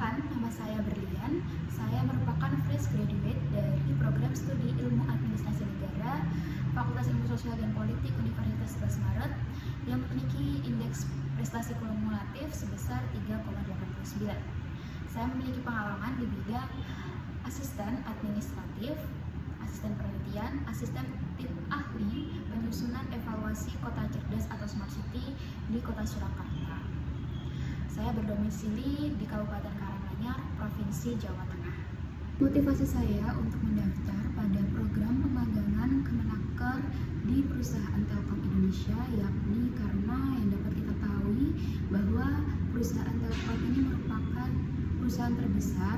Perkenalkan, nama saya Berlian. Saya merupakan fresh graduate dari program studi Ilmu Administrasi Negara, Fakultas Ilmu Sosial dan Politik Universitas 11 Maret yang memiliki indeks prestasi kumulatif sebesar 3,89. Saya memiliki pengalaman di bidang asisten administratif, asisten penelitian, asisten tim ahli, penyusunan evaluasi kota cerdas atau smart city di Kota Surakarta. Saya berdomisili di Kabupaten Karanganyar, Provinsi Jawa Tengah. Motivasi saya untuk mendaftar pada program pemagangan Kemenaker di perusahaan Telkom Indonesia yakni karena yang dapat kita ketahui bahwa perusahaan Telkom ini merupakan perusahaan terbesar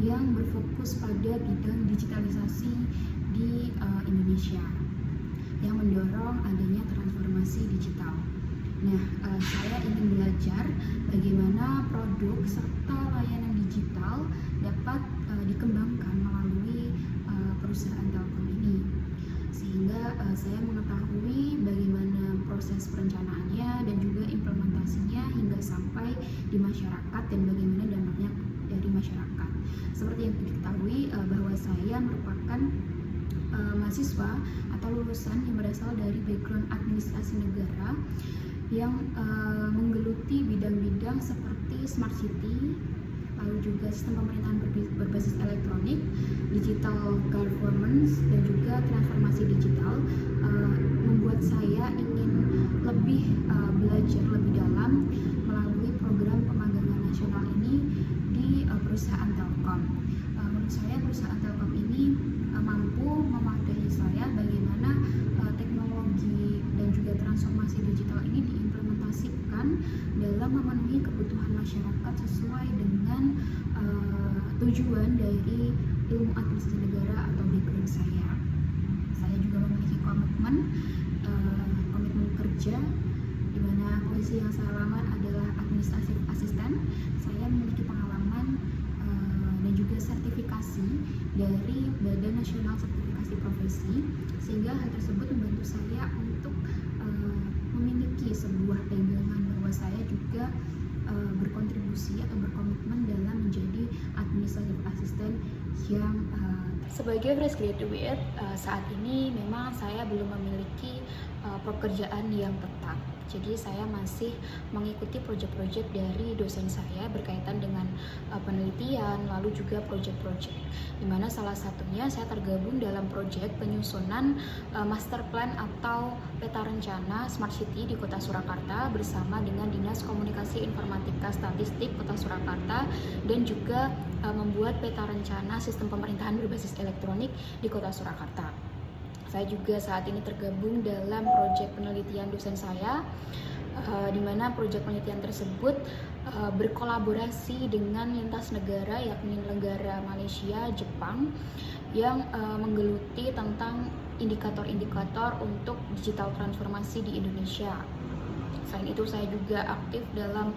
yang berfokus pada bidang digitalisasi di Indonesia yang mendorong adanya transformasi digital. Nah, saya ingin belajar bagaimana produk serta layanan digital dapat dikembangkan melalui perusahaan Telkom ini, sehingga saya mengetahui bagaimana proses perencanaannya dan juga implementasinya hingga sampai di masyarakat dan bagaimana dampaknya dari masyarakat. Seperti yang diketahui bahwa saya merupakan mahasiswa atau lulusan yang berasal dari background administrasi negara yang menggeluti bidang-bidang seperti smart city, lalu juga sistem pemerintahan berbasis elektronik, digital governance, dan juga transformasi digital, membuat saya ingin lebih belajar lebih dalam melalui program pemagangan nasional ini di perusahaan Telkom. Menurut saya perusahaan Telkom ini mampu memadai saya bagaimana teknologi dan juga transformasi digital ini diimplementasikan dalam memenuhi kebutuhan masyarakat sesuai dengan tujuan dari ilmu administrasi negara atau background saya. Saya juga memiliki komitmen kerja di mana posisi yang saya lamar adalah administratif asisten. Saya memiliki pengalaman dan juga sertifikasi dari Badan Nasional Sertifikasi Profesi, sehingga hal tersebut membantu saya untuk memiliki sebuah pegangan bahwa saya juga berkontribusi atau berkomitmen dalam menjadi administratif asisten yang sebagai fresh graduate saat ini memang saya belum memiliki pekerjaan yang tetap. Jadi saya masih mengikuti proyek-proyek dari dosen saya berkaitan dengan penelitian, lalu juga proyek-proyek. Dimana salah satunya saya tergabung dalam proyek penyusunan master plan atau peta rencana smart city di Kota Surakarta bersama dengan Dinas Komunikasi Informatika Statistik Kota Surakarta dan juga membuat peta rencana sistem pemerintahan berbasis elektronik di Kota Surakarta. Saya juga saat ini tergabung dalam proyek penelitian dosen saya, di mana proyek penelitian tersebut berkolaborasi dengan lintas negara, yakni negara Malaysia, Jepang, yang menggeluti tentang indikator-indikator untuk digital transformasi di Indonesia. Selain itu, saya juga aktif dalam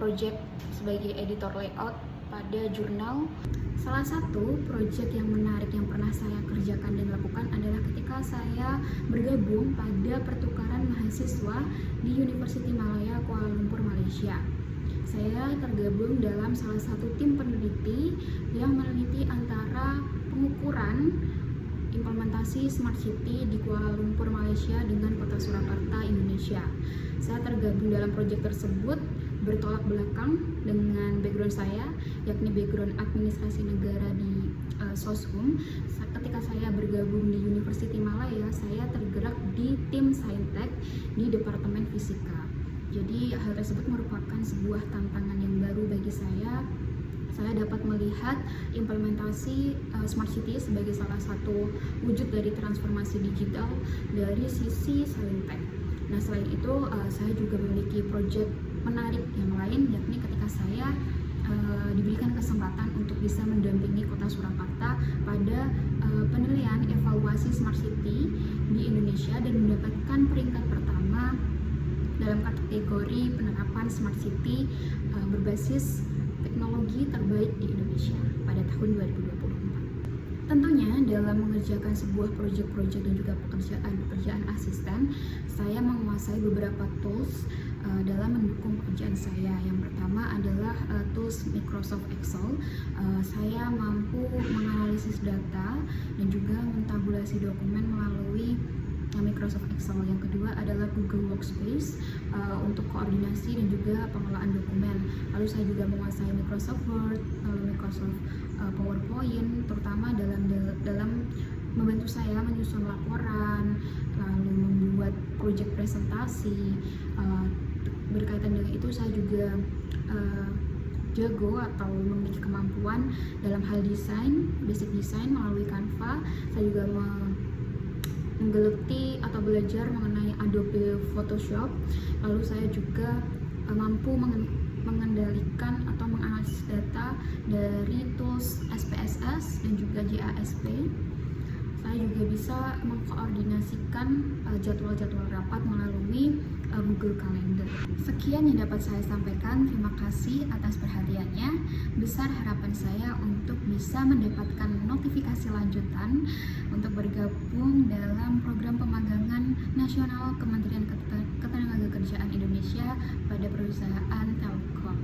proyek sebagai editor layout pada jurnal. Salah satu proyek yang menarik yang pernah saya kerjakan dan lakukan adalah ketika saya bergabung pada pertukaran mahasiswa di University Malaya Kuala Lumpur, Malaysia. Saya tergabung dalam salah satu tim peneliti yang meneliti antara pengukuran implementasi smart city di Kuala Lumpur, Malaysia dengan Kota Surakarta, Indonesia. Saya tergabung dalam proyek tersebut bertolak belakang dengan background saya, yakni background administrasi negara di Soshum. Ketika saya bergabung di University Malaya, saya tergerak di tim Saintek di Departemen Fisika. Jadi hal tersebut merupakan sebuah tantangan yang baru bagi saya. Saya dapat melihat implementasi smart city sebagai salah satu wujud dari transformasi digital dari sisi Saintek. Nah, selain itu saya juga memiliki proyek menarik yang lain, yakni ketika saya diberikan kesempatan untuk bisa mendampingi Kota Surakarta pada penilaian evaluasi smart city di Indonesia dan mendapatkan peringkat pertama dalam kategori penerapan smart city berbasis teknologi terbaik di Indonesia pada tahun 2024. Tentunya dalam mengerjakan sebuah proyek-proyek dan juga pekerjaan asisten, saya menguasai beberapa tools dalam mendukung pekerjaan saya. Yang pertama adalah tools tools Microsoft Excel. Saya mampu menganalisis data dan juga mentabulasi dokumen melalui Microsoft Excel. Yang kedua adalah Google Workspace untuk koordinasi dan juga pengelolaan dokumen. Lalu saya juga menguasai Microsoft Word, lalu Microsoft PowerPoint, terutama dalam membantu saya menyusun laporan, lalu membuat proyek presentasi. Berkaitan dengan itu saya juga jago atau memiliki kemampuan dalam hal desain, basic design melalui Canva. Saya juga menggeluti atau belajar mengenai Adobe Photoshop. Lalu saya juga mampu mengendalikan atau menganalisis data dari tools SPSS dan juga JASP. Saya juga bisa mengkoordinasikan jadwal-jadwal rapat melalui Google Calendar. Sekian yang dapat saya sampaikan. Terima kasih atas perhatiannya. Besar harapan saya untuk bisa mendapatkan notifikasi lanjutan untuk bergabung dalam program pemagangan nasional Kementerian Ketenagakerjaan Indonesia pada perusahaan Telkom.